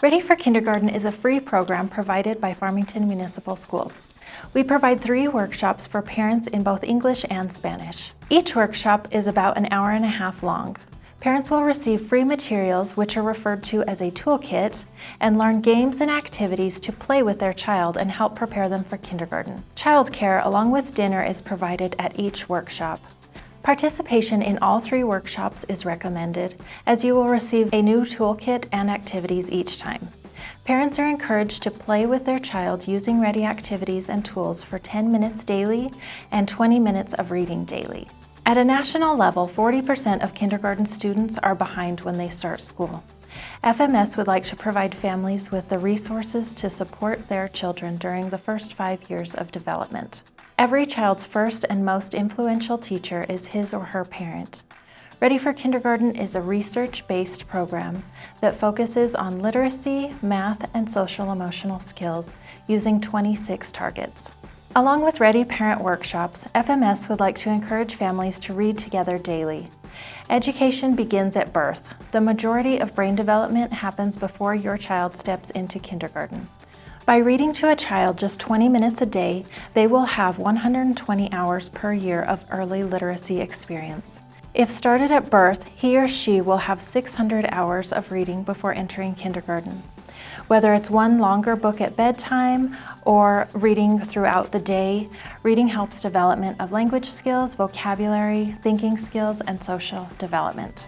Ready for Kindergarten is a free program provided by Farmington Municipal Schools. We provide 3 workshops for parents in both English and Spanish. Each workshop is about an hour and a half long. Parents will receive free materials, which are referred to as a toolkit, and learn games and activities to play with their child and help prepare them for kindergarten. Childcare along with dinner is provided at each workshop. Participation in all 3 workshops is recommended, as you will receive a new toolkit and activities each time. Parents are encouraged to play with their child using Ready activities and tools for 10 minutes daily and 20 minutes of reading daily. At a national level, 40% of kindergarten students are behind when they start school. FMS would like to provide families with the resources to support their children during the first 5 years of development. Every child's first and most influential teacher is his or her parent. Ready for Kindergarten is a research-based program that focuses on literacy, math, and social-emotional skills using 26 targets. Along with Ready Parent workshops, FMS would like to encourage families to read together daily. Education begins at birth. The majority of brain development happens before your child steps into kindergarten. By reading to a child just 20 minutes a day, they will have 120 hours per year of early literacy experience. If started at birth, he or she will have 600 hours of reading before entering kindergarten. Whether it's one longer book at bedtime or reading throughout the day, reading helps development of language skills, vocabulary, thinking skills, and social development.